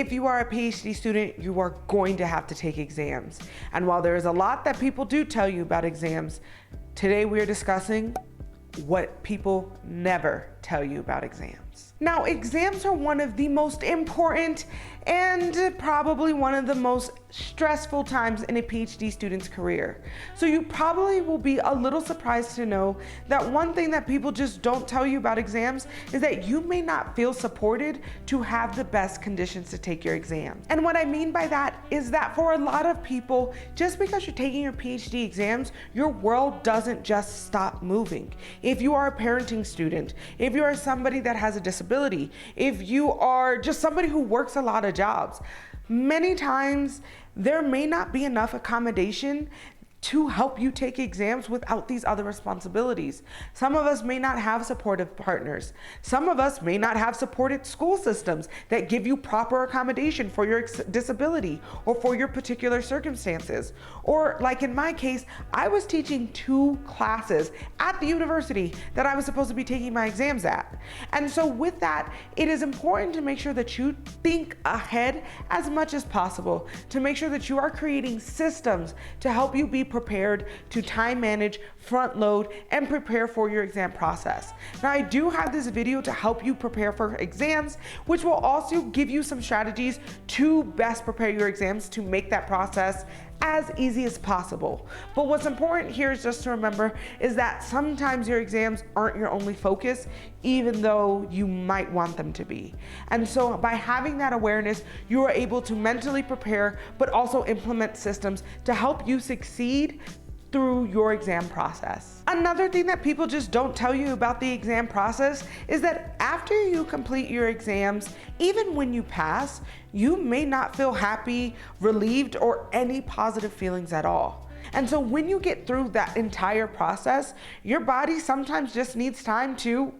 If you are a PhD student, you are going to have to take exams. And while there is a lot that people do tell you about exams, today we are discussing what people never tell you about exams. Now, exams are one of the most important and probably one of the most stressful times in a PhD student's career. So you probably will be a little surprised to know that one thing that people just don't tell you about exams is that you may not feel supported to have the best conditions to take your exam. And what I mean by that is that for a lot of people, just because you're taking your PhD exams, your world doesn't just stop moving. If you are a parenting student, if you are somebody that has a disability, if you are just somebody who works a lot of jobs, many times there may not be enough accommodation to help you take exams without these other responsibilities. Some of us may not have supportive partners. Some of us may not have supported school systems that give you proper accommodation for your disability or for your particular circumstances. Or like in my case, I was teaching 2 classes at the university that I was supposed to be taking my exams at. And so with that, it is important to make sure that you think ahead as much as possible, to make sure that you are creating systems to help you be prepared to time manage, front load, and prepare for your exam process. Now, I do have this video to help you prepare for exams, which will also give you some strategies to best prepare your exams to make that process as easy as possible. But what's important here is just to remember is that sometimes your exams aren't your only focus, even though you might want them to be. And so by having that awareness, you are able to mentally prepare, but also implement systems to help you succeed through your exam process. Another thing that people just don't tell you about the exam process is that after you complete your exams, even when you pass, you may not feel happy, relieved, or any positive feelings at all. And so when you get through that entire process, your body sometimes just needs time to,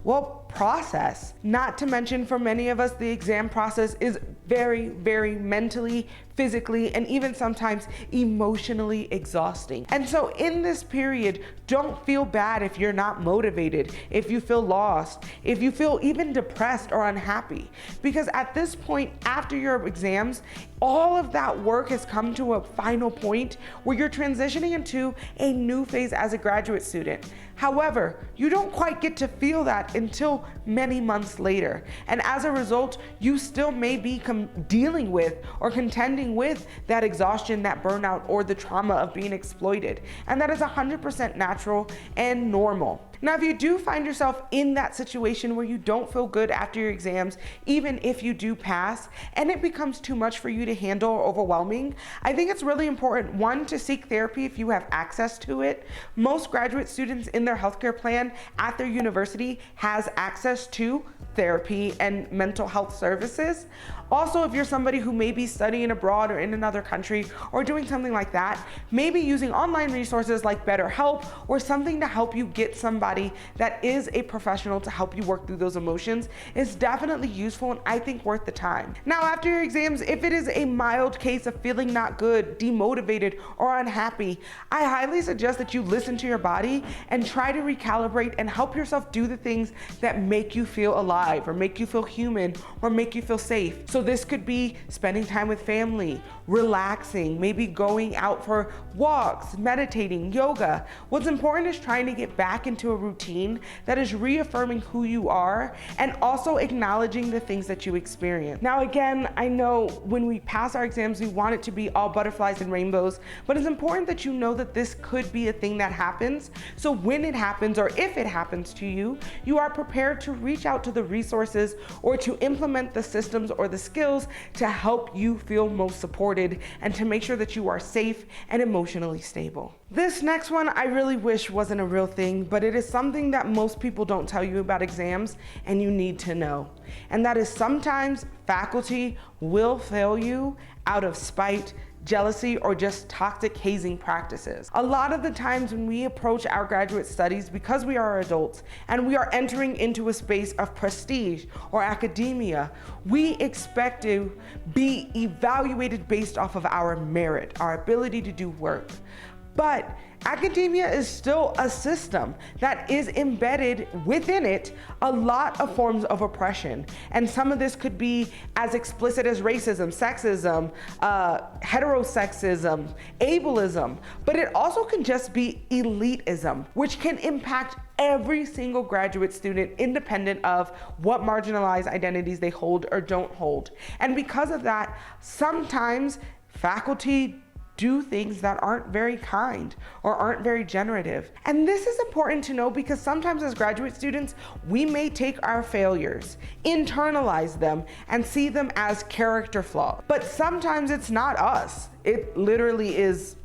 well, process. Not to mention, for many of us, the exam process is very, very mentally, physically, and even sometimes emotionally exhausting. And so in this period, don't feel bad if you're not motivated, if you feel lost, if you feel even depressed or unhappy. Because at this point, after your exams, all of that work has come to a final point where you're transitioning into a new phase as a graduate student. However, you don't quite get to feel that until many months later. And as a result, you still may be dealing with or contending with that exhaustion, that burnout, or the trauma of being exploited. And that is 100% natural and normal. Now, if you do find yourself in that situation where you don't feel good after your exams, even if you do pass, and it becomes too much for you to handle or overwhelming, I think it's really important, one, to seek therapy if you have access to it. Most graduate students in their healthcare plan at their university has access to therapy and mental health services. Also, if you're somebody who may be studying abroad or in another country or doing something like that, maybe using online resources like BetterHelp or something to help you get somebody that is a professional to help you work through those emotions is definitely useful and I think worth the time. Now, after your exams, if it is a mild case of feeling not good, demotivated, or unhappy, I highly suggest that you listen to your body and try to recalibrate and help yourself do the things that make you feel alive or make you feel human or make you feel safe. So this could be spending time with family, relaxing, maybe going out for walks, meditating, yoga. What's important is trying to get back into a routine that is reaffirming who you are and also acknowledging the things that you experience. Now, again, I know when we pass our exams, we want it to be all butterflies and rainbows, but it's important that you know that this could be a thing that happens. So when it happens, or if it happens to you, you are prepared to reach out to the resources or to implement the systems or the skills to help you feel most supported and to make sure that you are safe and emotionally stable. This next one I really wish wasn't a real thing, but it is something that most people don't tell you about exams and you need to know. And that is sometimes faculty will fail you out of spite, jealousy, or just toxic hazing practices. A lot of the times when we approach our graduate studies, because we are adults and we are entering into a space of prestige or academia, we expect to be evaluated based off of our merit, our ability to do work. But academia is still a system that is embedded within it a lot of forms of oppression. And some of this could be as explicit as racism, sexism, heterosexism, ableism, but it also can just be elitism, which can impact every single graduate student independent of what marginalized identities they hold or don't hold. And because of that, sometimes faculty do things that aren't very kind or aren't very generative. And this is important to know because sometimes as graduate students, we may take our failures, internalize them, and see them as character flaws. But sometimes it's not us. It literally is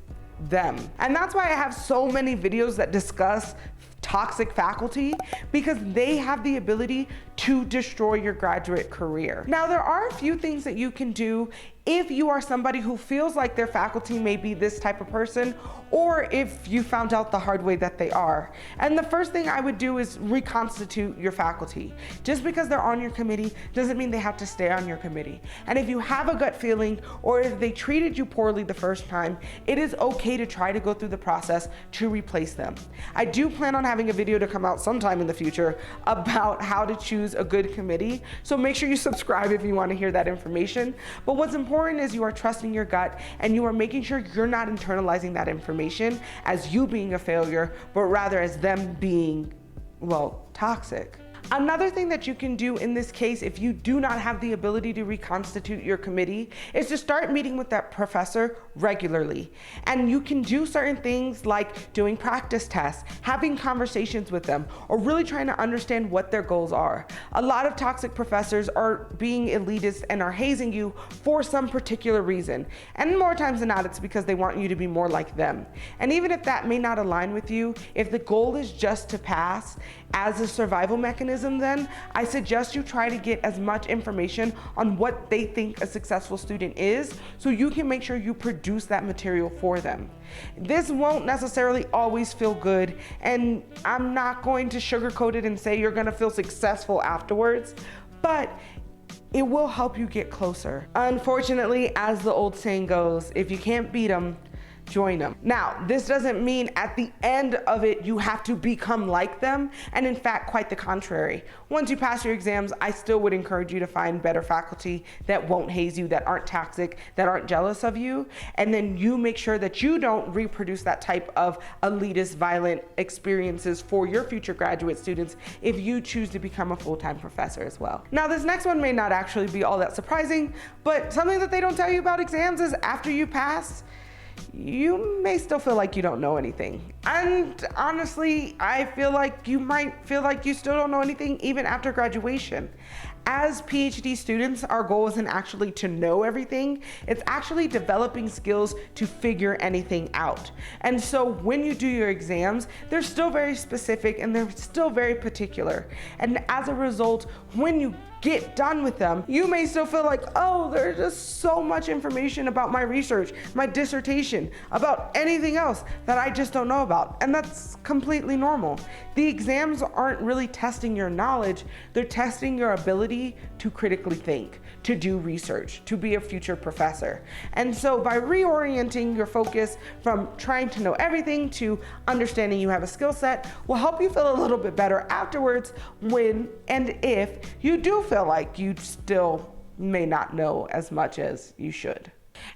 them. And that's why I have so many videos that discuss toxic faculty, because they have the ability to destroy your graduate career. Now, there are a few things that you can do if you are somebody who feels like their faculty may be this type of person, or if you found out the hard way that they are. And the first thing I would do is reconstitute your faculty. Just because they're on your committee doesn't mean they have to stay on your committee. And if you have a gut feeling, or if they treated you poorly the first time, it is okay to try to go through the process to replace them. I do plan on having a video to come out sometime in the future about how to choose a good committee. So make sure you subscribe if you want to hear that information. But what's important is you are trusting your gut and you are making sure you're not internalizing that information as you being a failure, but rather as them being, well, toxic. Another thing that you can do in this case, if you do not have the ability to reconstitute your committee, is to start meeting with that professor regularly. And you can do certain things like doing practice tests, having conversations with them, or really trying to understand what their goals are. A lot of toxic professors are being elitist and are hazing you for some particular reason. And more times than not, it's because they want you to be more like them. And even if that may not align with you, if the goal is just to pass as a survival mechanism, then I suggest you try to get as much information on what they think a successful student is, so you can make sure you produce that material for them. This won't necessarily always feel good, and I'm not going to sugarcoat it and say you're going to feel successful afterwards, but it will help you get closer. Unfortunately, as the old saying goes, if you can't beat them, join them. Now, this doesn't mean at the end of it you have to become like them, and in fact, quite the contrary. Once you pass your exams, I still would encourage you to find better faculty that won't haze you, that aren't toxic, that aren't jealous of you, and then you make sure that you don't reproduce that type of elitist, violent experiences for your future graduate students if you choose to become a full-time professor as well. Now, this next one may not actually be all that surprising, but something that they don't tell you about exams is after you pass, you may still feel like you don't know anything. And honestly, I feel like you might feel like you still don't know anything even after graduation. As PhD students, our goal isn't actually to know everything, it's actually developing skills to figure anything out. And so when you do your exams, they're still very specific and they're still very particular. And as a result, when you get done with them, you may still feel like, oh, there's just so much information about my research, my dissertation, about anything else that I just don't know about. And that's completely normal. The exams aren't really testing your knowledge, they're testing your ability to critically think, to do research, to be a future professor. And so by reorienting your focus from trying to know everything to understanding you have a skill set will help you feel a little bit better afterwards when and if you do feel like you still may not know as much as you should.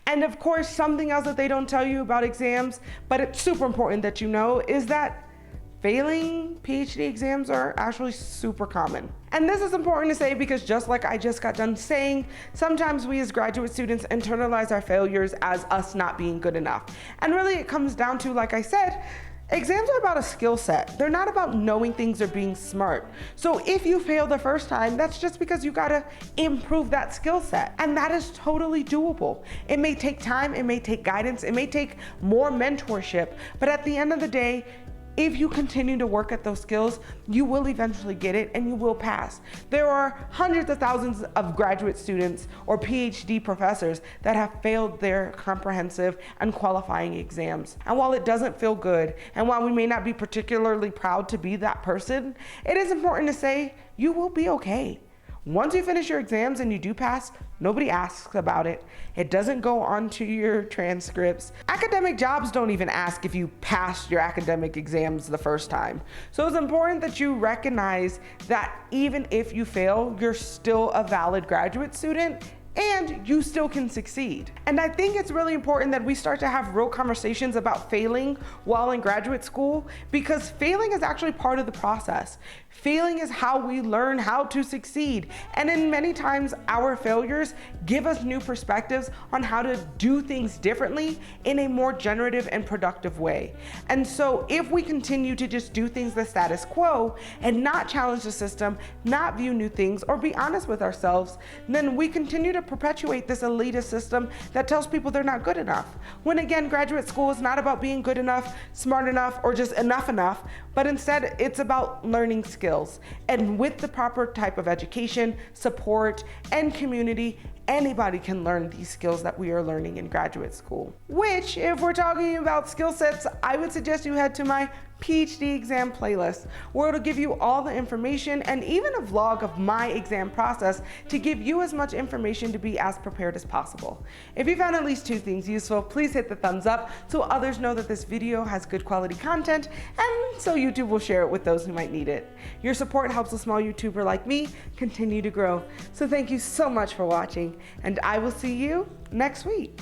And of course, something else that they don't tell you about exams, but it's super important that you know, is that failing PhD exams are actually super common. And this is important to say because just like I just got done saying, sometimes we as graduate students internalize our failures as us not being good enough. And really it comes down to, like I said, exams are about a skill set. They're not about knowing things or being smart. So if you fail the first time, that's just because you gotta improve that skill set. And that is totally doable. It may take time, it may take guidance, it may take more mentorship, but at the end of the day, if you continue to work at those skills, you will eventually get it and you will pass. There are hundreds of thousands of graduate students or PhD professors that have failed their comprehensive and qualifying exams. And while it doesn't feel good, and while we may not be particularly proud to be that person, it is important to say you will be okay. Once you finish your exams and you do pass, nobody asks about it. It doesn't go onto your transcripts. Academic jobs don't even ask if you passed your academic exams the first time. So it's important that you recognize that even if you fail, you're still a valid graduate student and you still can succeed. And I think it's really important that we start to have real conversations about failing while in graduate school, because failing is actually part of the process. Failing is how we learn how to succeed. And in many times, our failures give us new perspectives on how to do things differently in a more generative and productive way. And so if we continue to just do things the status quo and not challenge the system, not view new things, or be honest with ourselves, then we continue to perpetuate this elitist system that tells people they're not good enough. When again, graduate school is not about being good enough, smart enough, or just enough, but instead it's about learning skills. And with the proper type of education, support, and community, anybody can learn these skills that we are learning in graduate school. Which, if we're talking about skill sets, I would suggest you head to my PhD exam playlist, where it'll give you all the information and even a vlog of my exam process to give you as much information to be as prepared as possible. If you found at least 2 things useful, please hit the thumbs up so others know that this video has good quality content, and so YouTube will share it with those who might need it. Your support helps a small YouTuber like me continue to grow. So thank you so much for watching, and I will see you next week.